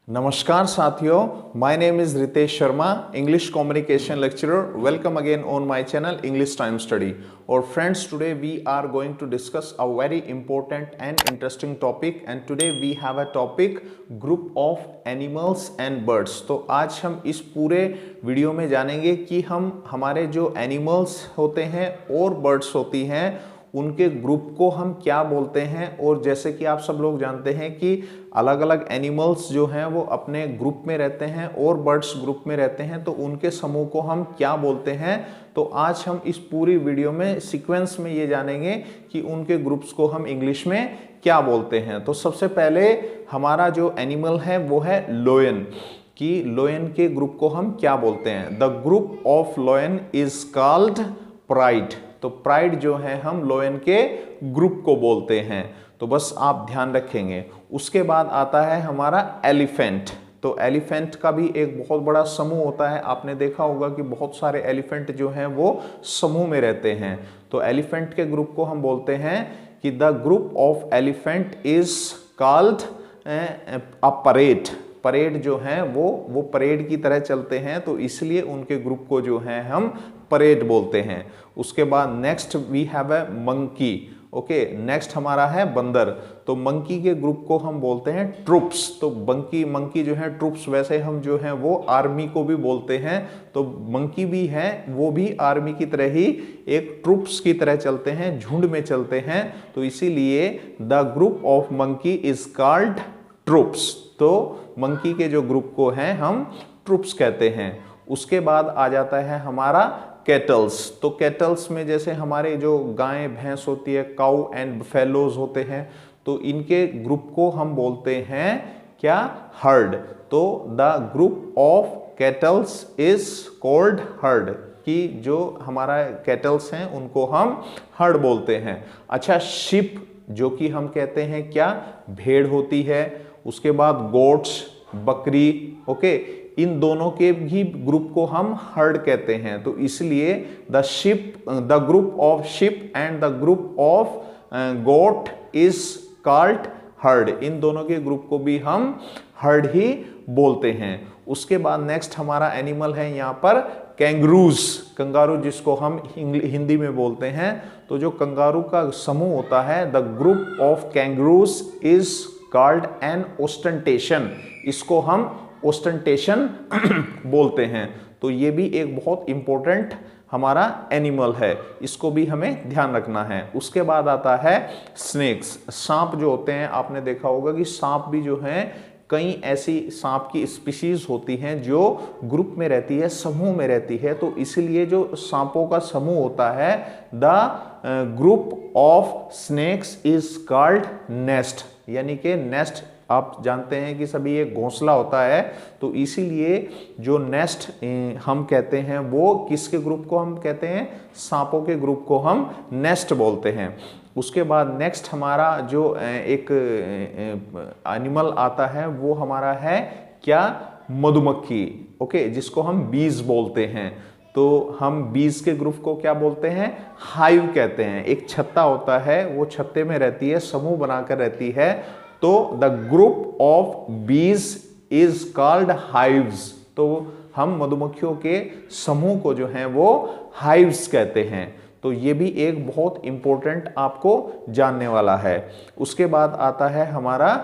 नमस्कार साथियों, my name is Ritesh Sharma, English communication lecturer. Welcome again on my channel English time study. और friends, today we are going to discuss a very important and interesting topic. And today we have a topic group of animals and birds. तो आज हम इस पूरे video में जानेंगे कि हम हमारे जो एनिमल्स होते हैं और बर्ड्स होती हैं उनके ग्रुप को हम क्या बोलते हैं. और जैसे कि आप सब लोग जानते हैं कि अलग अलग एनिमल्स जो हैं वो अपने ग्रुप में रहते हैं और बर्ड्स ग्रुप में रहते हैं, तो उनके समूह को हम क्या बोलते हैं. तो आज हम इस पूरी वीडियो में सीक्वेंस में ये जानेंगे कि उनके ग्रुप्स को हम इंग्लिश में क्या बोलते हैं. तो सबसे पहले हमारा जो एनिमल है वो है लोयन. कि लोयन के ग्रुप को हम क्या बोलते हैं. The group of लोयन is called pride. तो प्राइड जो है हम लोयन के ग्रुप को बोलते हैं. तो बस आप ध्यान रखेंगे. उसके बाद आता है हमारा एलिफेंट. तो एलिफेंट का भी एक बहुत बड़ा समूह होता है. आपने देखा होगा कि बहुत सारे एलिफेंट जो हैं वो समूह में रहते हैं. तो एलिफेंट के ग्रुप को हम बोलते हैं कि the group of elephant is called a parade. Parade जो है वो परेड की तरह चलते हैं, तो इसलिए उनके ग्रुप को जो है हम परेड बोलते हैं. उसके बाद next we have a monkey. Okay, next हमारा है बंदर. तो मंकी के ग्रुप को हम बोलते हैं ट्रूप्स. तो मंकी जो है ट्रूप्स, वैसे हम जो है वो आर्मी को भी बोलते हैं. तो मंकी भी है, वो भी आर्मी की तरह ही एक ट्रूप्स की तरह चलते हैं, झुंड में चलते हैं. तो इसीलिए the group of monkey is called troops. तो मंकी के जो ग्रुप को हैं हम ट्रूप्स कहते हैं. उसके बाद आ जाता है हमारा कैटल्स. तो कैटल्स में जैसे हमारे जो गाय भैंस होती है, काउ एंड फेलोज होते हैं, तो इनके ग्रुप को हम बोलते हैं क्या, हर्ड. तो the group of kettles is called heard. कि जो हमारा कैटल्स हैं उनको हम हर्ड बोलते हैं. अच्छा, शिप जो कि हम कहते हैं क्या, भेड़ होती है. उसके बाद गोट्स, बकरी. ओके, इन दोनों के भी ग्रुप को हम हर्ड कहते हैं. तो इसलिए the group of ship and the group of goat is called herd. इन दोनों के ग्रुप को भी हम हर्ड ही बोलते हैं. उसके बाद नेक्स्ट हमारा एनिमल है यहाँ पर कैंगरूज. कंगारू जिसको हम हिंदी में बोलते हैं. तो जो कंगारू का समूह होता है, the group of kangaroos is called an ostentation. इसको हम ओस्टेंटेशन बोलते हैं. तो ये भी एक बहुत इंपॉर्टेंट हमारा एनिमल है, इसको भी हमें ध्यान रखना है. उसके बाद आता है स्नेक्स. सांप जो होते हैं, आपने देखा होगा कि सांप भी जो हैं, कई ऐसी सांप की स्पीशीज होती हैं जो ग्रुप में रहती है, समूह में रहती है. तो इसलिए जो सांपों का समूह होता है, the group of snakes is called nest. यानी कि नेस्ट, आप जानते हैं कि सभी एक घोंसला होता है. तो इसीलिए जो नेस्ट हम कहते हैं वो किसके ग्रुप को हम कहते हैं, सांपों के ग्रुप को हम नेस्ट बोलते हैं. उसके बाद नेक्स्ट हमारा जो एक एनिमल आता है वो हमारा है क्या, मधुमक्खी. ओके, जिसको हम बीज बोलते हैं. तो हम बीज के ग्रुप को क्या बोलते हैं, हाइव कहते हैं. एक छत्ता होता है, वो छत्ते में रहती है, समूह बनाकर रहती है. तो द ग्रुप ऑफ बीज इज कॉल्ड हाइव्स. तो हम मधुमक्खियों के समूह को जो है वो हाइव्स कहते हैं. तो ये भी एक बहुत इंपॉर्टेंट आपको जानने वाला है. उसके बाद आता है हमारा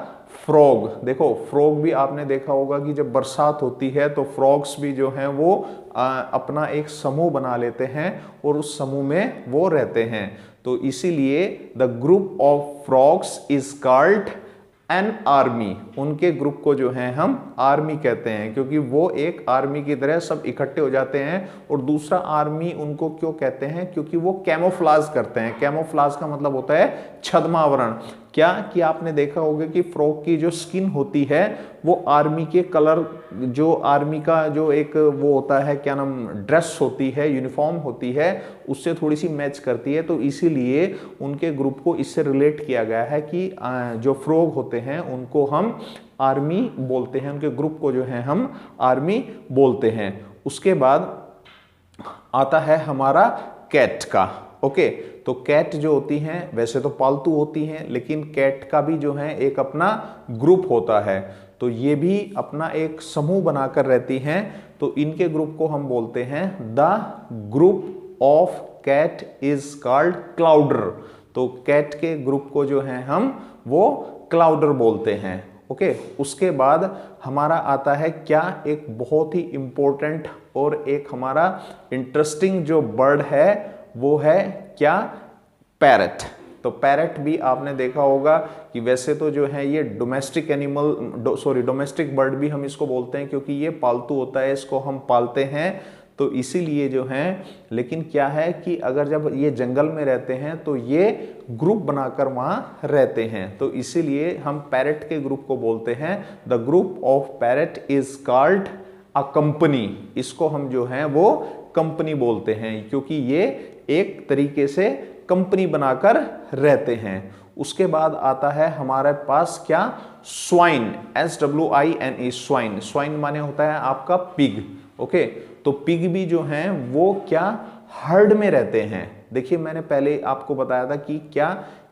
फ्रॉग. देखो, फ्रॉग भी आपने देखा होगा कि जब बरसात होती है तो फ्रॉग्स भी जो हैं वो अपना एक समूह बना लेते हैं और उस समूह में वो रहते हैं. तो इसीलिए the group of frogs is called an army. उनके ग्रुप को जो है हम आर्मी कहते हैं, क्योंकि वो एक आर्मी की तरह सब इकट्ठे हो जाते हैं. और दूसरा आर्मी उनको क्यों कहते हैं, क्योंकि वो कैमोफ्लाज करते हैं. कैमोफ्लाज का मतलब होता है छद्मावरण. क्या कि आपने देखा होगा कि फ्रॉग की जो स्किन होती है वो आर्मी के कलर, जो आर्मी का जो एक वो होता है, क्या नाम, ड्रेस होती है, यूनिफॉर्म होती है, उससे थोड़ी सी मैच करती है. तो इसीलिए उनके ग्रुप को इससे रिलेट किया गया है कि जो फ्रॉग होते हैं उनको हम आर्मी बोलते हैं. उनके ग्रुप को जो है हम आर्मी बोलते हैं. उसके बाद आता है हमारा कैट का. ओके, तो कैट जो होती हैं वैसे तो पालतू होती हैं, लेकिन कैट का भी जो है एक अपना ग्रुप होता है. तो ये भी अपना एक समूह बनाकर रहती हैं, तो इनके ग्रुप को हम बोलते हैं the group of cat is called clowder. तो कैट के ग्रुप को जो है हम वो क्लाउडर बोलते हैं। ओके, उसके बाद हमारा आता है क्या, एक बहुत ही इंपॉर्टेंट और एक हमारा इंटरेस्टिंग जो बर्ड है वो है क्या, पैरट। तो पैरट भी आपने देखा होगा कि वैसे तो जो है ये डोमेस्टिक एनिमल, डोमेस्टिक बर्ड भी हम इसको बोलते हैं क्योंकि ये पालतू होता है, इसको हम पालते हैं तो इसीलिए जो है। लेकिन क्या है कि अगर जब ये जंगल में रहते हैं तो ये ग्रुप बनाकर वहां रहते हैं, तो इसीलिए हम पैरट के ग्रुप को बोलते हैं the group of parrot is called a company. इसको हम जो है वो कंपनी बोलते हैं क्योंकि ये एक तरीके से कंपनी बनाकर रहते हैं। उसके बाद आता है हमारे पास क्या, स्वाइन, SWINE, स्वाइन। स्वाइन माने होता है आपका पिग। ओके, तो पिग भी जो हैं वो क्या, हर्ड में रहते हैं। देखिए मैंने पहले आपको बताया था कि क्या,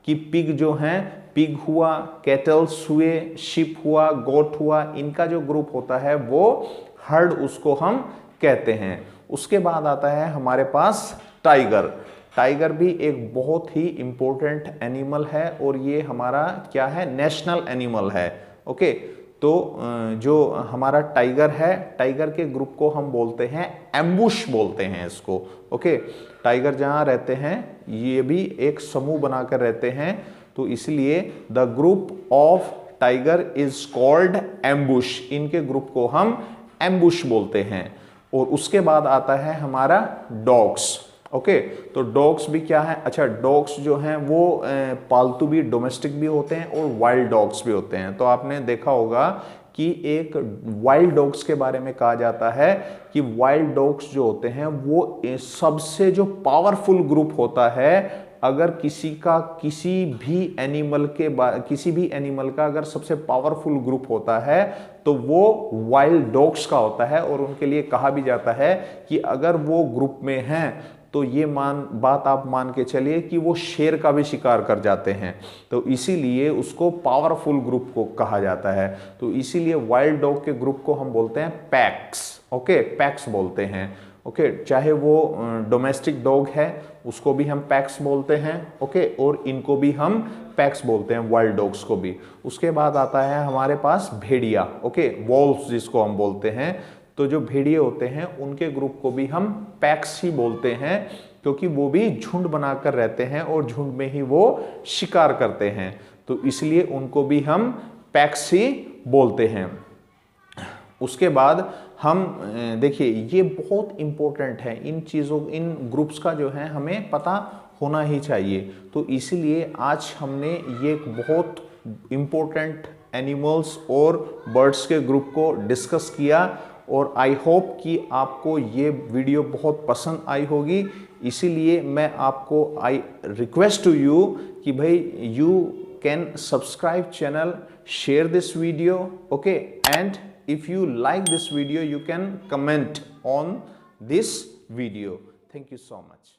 कि पिग जो हैं, पिग हुआ, कैटल्स हुए, शिप हुआ, गोट हुआ, इनका जो ग्रुप होता है वो हर्ड उसको हम कहते हैं। उसके बाद आता है हमारे पास टाइगर। टाइगर भी एक बहुत ही इंपॉर्टेंट एनिमल है और ये हमारा क्या है, नेशनल एनिमल है। ओके, तो जो हमारा टाइगर है, टाइगर के ग्रुप को हम बोलते हैं एम्बुश बोलते हैं इसको। ओके, टाइगर जहां रहते हैं ये भी एक समूह बनाकर रहते हैं, तो इसलिए the group of tiger is called ambush. इनके ग्रुप को हम एम्बुश बोलते हैं। और उसके बाद आता है हमारा डॉग्स। ओके, तो डॉग्स भी क्या है, अच्छा डॉग्स जो हैं वो पालतू भी, डोमेस्टिक भी होते हैं और वाइल्ड डॉग्स भी होते हैं। तो आपने देखा होगा कि एक वाइल्ड डॉग्स के बारे में कहा जाता है कि वाइल्ड डॉग्स जो होते हैं वो सबसे जो पावरफुल ग्रुप होता है। अगर किसी भी एनिमल का अगर सबसे पावरफुल ग्रुप होता है तो वो वाइल्ड डॉग्स का होता है। और उनके लिए कहा भी जाता है कि अगर वो ग्रुप में हैं तो ये बात आप मान के चलिए कि वो शेर का भी शिकार कर जाते हैं, तो इसीलिए उसको पावरफुल ग्रुप को कहा जाता है। तो इसीलिए वाइल्ड डॉग के ग्रुप को हम बोलते हैं पैक्स। ओके, पैक्स बोलते हैं। ओके, चाहे वो डोमेस्टिक डॉग है उसको भी हम पैक्स बोलते हैं। ओके, और इनको भी हम पैक्स बोलते हैं, वाइल्ड डॉग्स को भी। उसके बाद आता है हमारे पास भेड़िया। ओके, वॉल्व्स जिसको हम बोलते हैं। तो जो भेड़िए होते हैं उनके ग्रुप को भी हम पैक्स ही बोलते हैं क्योंकि वो भी झुंड बनाकर रहते हैं और झुंड में ही वो शिकार करते हैं, तो इसलिए उनको भी हम पैक्स ही बोलते हैं। उसके बाद हम देखिए ये बहुत इंपॉर्टेंट है, इन चीज़ों, इन ग्रुप्स का जो है हमें पता होना ही चाहिए। तो इसीलिए आज हमने ये एक बहुत इंपॉर्टेंट एनिमल्स और बर्ड्स के ग्रुप को डिस्कस किया और आई होप कि आपको ये वीडियो बहुत पसंद आई होगी। इसीलिए मैं आपको आई रिक्वेस्ट टू यू कि भाई you can subscribe channel, share this video, okay, and if you like this video you can comment on this video. Thank you so much.